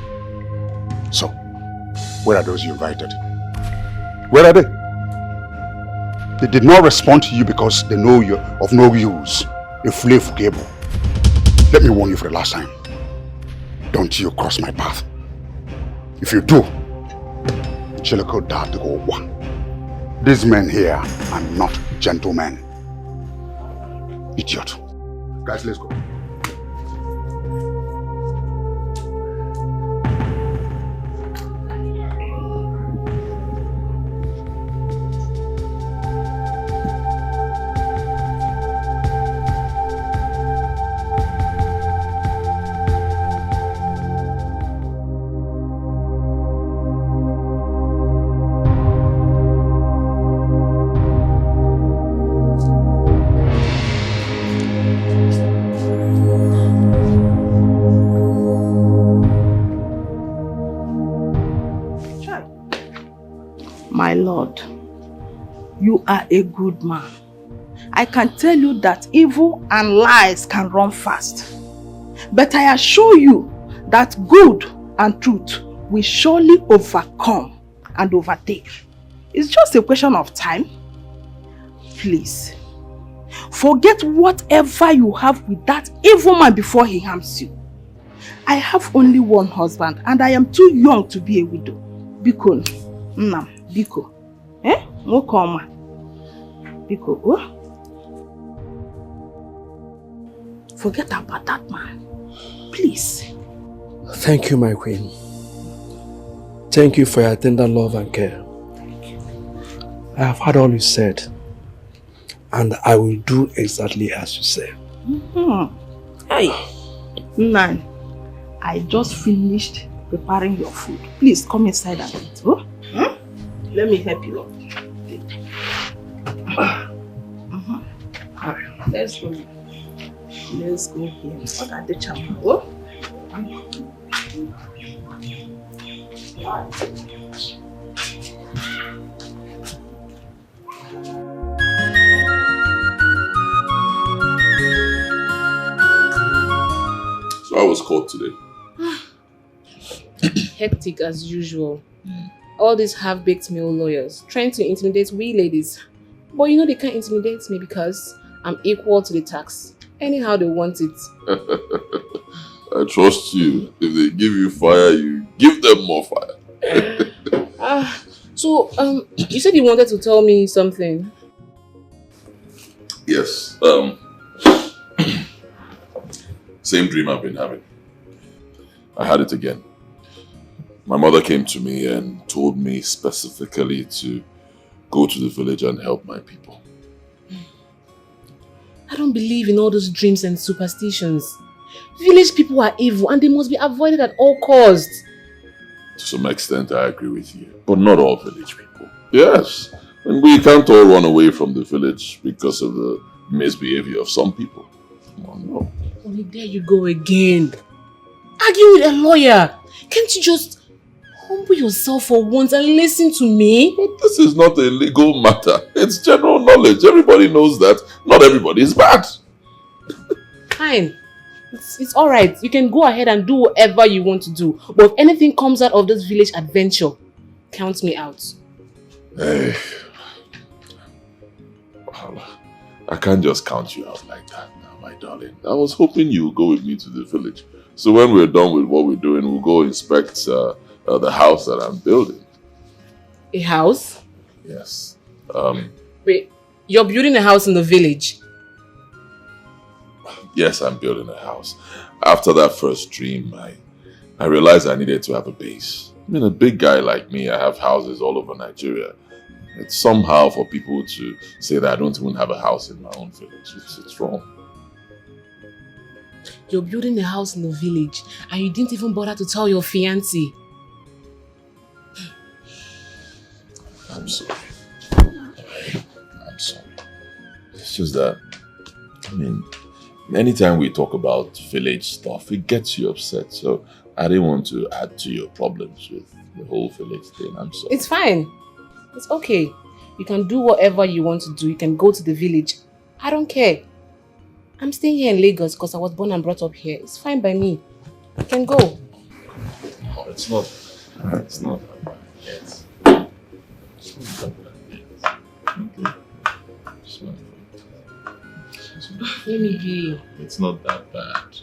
[SPEAKER 3] So, where are those you invited? Where are they? They did not respond to you because they know you're of no use. A flea forgivable. Let me warn you for the last time. Don't you cross my path. If you do, these men here are not gentlemen. Idiot. Guys, let's go.
[SPEAKER 12] My Lord, you are a good man. I can tell you that evil and lies can run fast. But I assure you that good and truth will surely overcome and overtake. It's just a question of time. Please, forget whatever you have with that evil man before he harms you. I have only one husband and I am too young to be a widow. Biko, Nnam. Biko. Mokoma. Biko, oh? Forget about that man. Please.
[SPEAKER 10] Thank you, my queen. Thank you for your tender love and care. I have heard all you said, and I will do exactly as you say.
[SPEAKER 12] Hey, Nan, I just finished preparing your food. Please come inside and eat. Oh? Let me help you up. Let's go. Let's go here. What are the chama? Oh?
[SPEAKER 2] So I was caught today.
[SPEAKER 13] Hectic as usual. All these half-baked male lawyers trying to intimidate we ladies. But you know they can't intimidate me because I'm equal to the tax. Anyhow they want it.
[SPEAKER 2] I trust you. If they give you fire, you give them more fire.
[SPEAKER 13] So you said you wanted to tell me something.
[SPEAKER 2] Yes. Same dream I've been having. I had it again. My mother came to me and told me specifically to go to the village and help my people.
[SPEAKER 13] I don't believe in all those dreams and superstitions. Village people are evil and they must be avoided at all costs.
[SPEAKER 2] some extent, I agree with you. But not all village people. Yes. And we can't all run away from the village because of the misbehavior of some people. No.
[SPEAKER 13] Only there you go again. Argue with a lawyer. Can't you just humble yourself for once and listen to me?
[SPEAKER 2] But this is not a legal matter. It's general knowledge. Everybody knows that not everybody is bad.
[SPEAKER 13] Fine. It's alright. You can go ahead and do whatever you want to do. But if anything comes out of this village adventure, count me out.
[SPEAKER 2] Hey. I can't just count you out like that now, my darling. I was hoping you would go with me to the village. So when we're done with what we're doing, we'll go inspect the house that I'm building.
[SPEAKER 13] A house?
[SPEAKER 2] Yes.
[SPEAKER 13] Wait, you're building a house in the village?
[SPEAKER 2] Yes, I'm building a house. After that first dream, I realized I needed to have a base. I mean, a big guy like me, I have houses all over Nigeria. It's somehow for people to say that I don't even have a house in my own village. It's wrong.
[SPEAKER 13] You're building a house in the village and you didn't even bother to tell your fiancé.
[SPEAKER 2] I'm sorry. I'm sorry. It's just that, I mean, anytime we talk about village stuff, it gets you upset. So I didn't want to add to your problems with the whole village thing. I'm sorry.
[SPEAKER 13] It's fine. It's okay. You can do whatever you want to do. You can go to the village. I don't care. I'm staying here in Lagos because I was born and brought up here. It's fine by me. You can go.
[SPEAKER 2] No, it's not. It's not that bad yet. It's not that bad yet. Okay.
[SPEAKER 13] Let me be.
[SPEAKER 2] It's not that bad.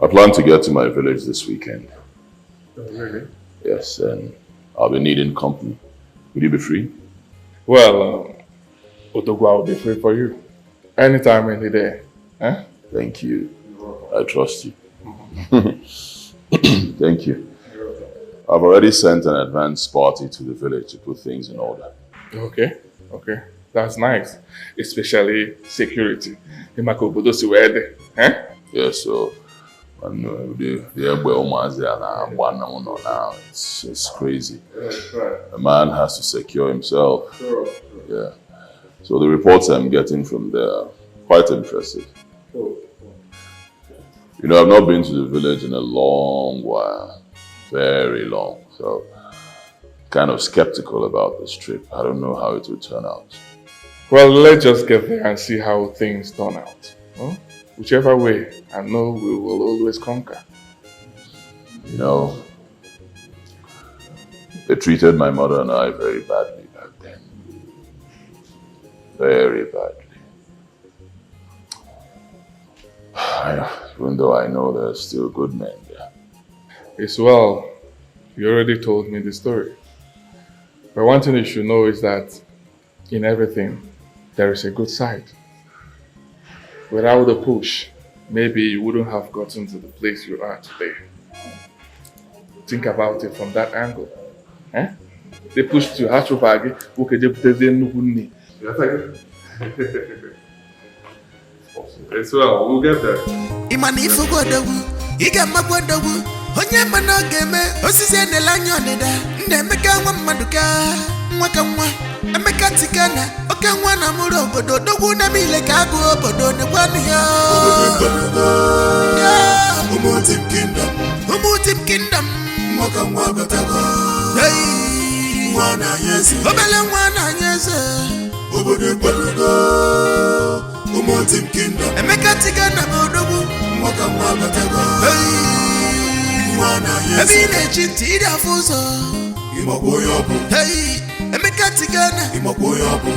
[SPEAKER 2] I plan to get to my village this weekend.
[SPEAKER 1] Oh, really?
[SPEAKER 2] Yes, and I'll be needing company. Will you be free?
[SPEAKER 1] Well, Odogwu, I'll be free for you. Anytime, any day. Eh?
[SPEAKER 2] Thank you. I trust you. Thank you. I've already sent an advance party to the village to put things in order.
[SPEAKER 1] Okay. That's nice. Especially security.
[SPEAKER 2] Yeah, so it's crazy. A man has to secure himself. Yeah. So the reports I'm getting from there are quite impressive. You know, I've not been to the village in a long while. Very long. So kind of skeptical about this trip. I don't know how it will turn out.
[SPEAKER 1] Well, let's just get there and see how things turn out. Huh? Whichever way, I know we will always conquer.
[SPEAKER 2] You know, they treated my mother and I very badly back then. Very badly. Even though I know there's still good men there.
[SPEAKER 1] It's well, you already told me the story. But one thing you should know is that in everything, there is a good side. Without the push, maybe you wouldn't have gotten to the place you are today. Think about it from that angle. Eh? They pushed you, It's well, we'll get there.
[SPEAKER 9] Onye mana game osisi enelanyo ndeda ndemeka nwa mmaduka nwaka nwa emeka tikana oke nwa na muru obodo dogwu na mile ka agụ obodo ne kwanu ya umutim kingdom nwaka nwa gotago hey nwa na yesi obele nwa na yesi obodo kwanugo umutim kingdom emeka tikana bodogwu nwaka nwa gotago hey Ebi na-echiti ịdị afọ ụzọ Ịmakwa onye ọ bụ Hey, Emeka Tigana Ịmakwa onye ọ bụ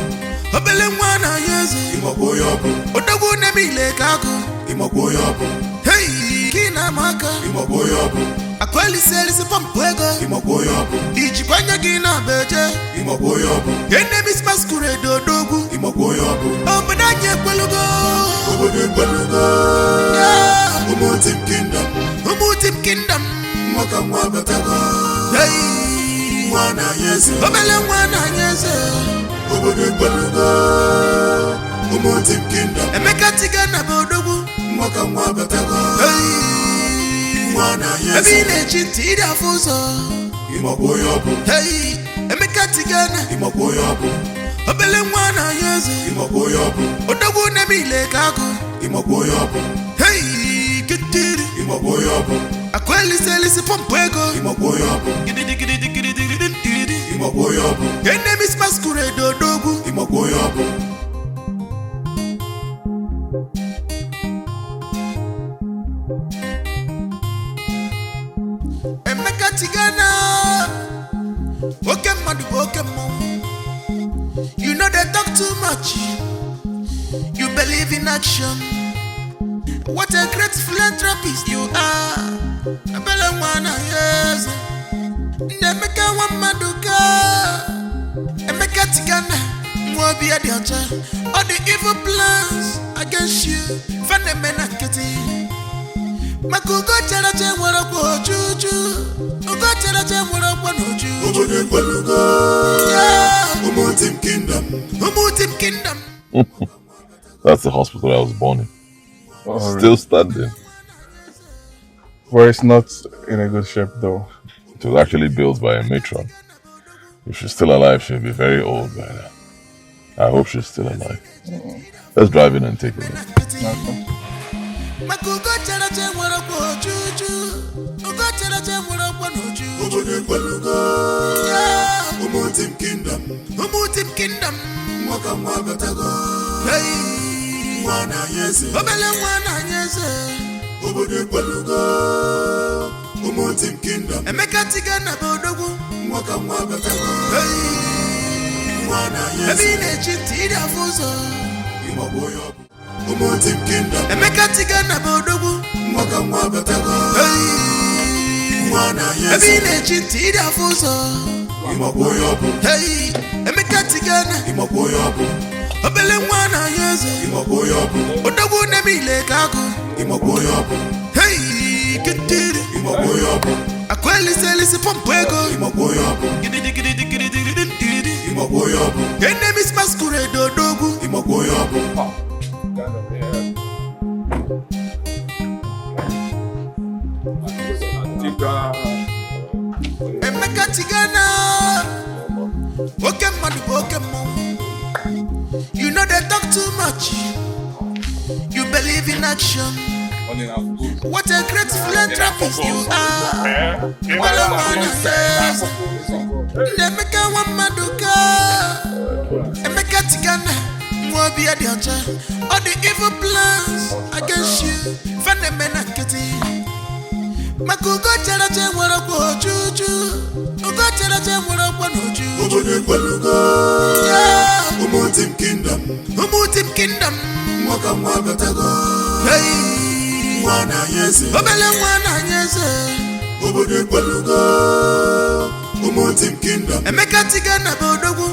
[SPEAKER 9] Obele nwa na-anya eze Ịmakwa onye ọ bụ Odogwu na-eme ile ka agụ Ịmakwa onye ọ bụ Hey, ki na-ama aka Ịmakwa onye ọ bụ Akwelisi pọmpụ ego Ịmakwa onye ọ bụ Ijikwa anya gị na-abeje Ịmakwa onye ọ bụ Enemies Masquerade Odogwu Ịmakwa onye ọ bụ Obodo anyị ekwelugo Obodo ekwelugo Umutim Kingdom Mwaka nwa gotago Hey Mwana yeze Obele mwana yeze Obodo ekwelugo Umutim Kingdom Emeka Tigana bodogwu mwaka mwabatago. Mwana yes. Ebine chitira fuso. Imoboyobo. Hey, emekatigana. Imoboyobo. Obele mwana yes. Imoboyobo. Odogu nemile kako. Imoboyobo. Hey, kitiri. Imoboyobo. Akweli selisi pompwego. Imoboyobo. Imoboyobo. Enemies masquerade odogu. Imoboyobo. Tigana, you know they talk too much. You believe in action. What a great philanthropist you are. A better one, yes. Nemeka Wamaduka. Emeka Tigana. Mwabi Adiacha. All the evil plans against you. Fanemena Kitty. Makugo charache mwarako juju. Ugo charache mwarako noju. Ubune kwalugo. Umutim Kingdom. Umutim Kingdom.
[SPEAKER 2] That's the hospital I was born in.
[SPEAKER 1] Oh,
[SPEAKER 2] Still standing.
[SPEAKER 1] Well, it's not in a good shape though.
[SPEAKER 2] It was actually built by a matron. If she's still alive, she'll be very old by now. I hope she's still alive. Let's drive in and take a look.
[SPEAKER 1] Okay.
[SPEAKER 9] Makugo charache mwarako juju. Ugo charache mwarako noju. Ubune kwalugo. Umutim Kingdom. Umutim Kingdom. Mwaka mwabatago. Hey. Mwana yese. Obele mwana yese. Ubune kwalugo. Umutim Kingdom. Emeka Tigana bodogu. Mwaka mwabatago. Hey. Mwana yese. Ebine chitira fuso. Imoboyobo. Umutim Kingdom. Emeka Tigana bodogu. Mwaka mwabatago. Hey. Mwana yese. Ebine chitira fuso. Imoboyobo. Hey. Emeka Tigana. Imoboyobo. Obele mwana yese. Imoboyobo. Odogu nemile kako. Imoboyobo. Hey. Kitiri. Imoboyobo. Akweli selisi pompwego. Imoboyobo. Imoboyobo. Enemies masquerade odogu. Imoboyobo. Emeka Tigana. You know they talk too much. You believe in action. What a great philanthropist you are. Emeka Wamaduka. Emeka Tigana. Mwabi Adiacha. All the evil plans against you. Fanemena Kitty. Makugo charache mwarako juju. Ugo charache mwarako noju. Ubune kwalugo. Umutim Kingdom. Umutim Kingdom. Mwaka mwabatago. Hey. Mwana yese. Obele mwana yese. Ubune kwalugo. Umutim Kingdom. Emeka Tigana bodogu.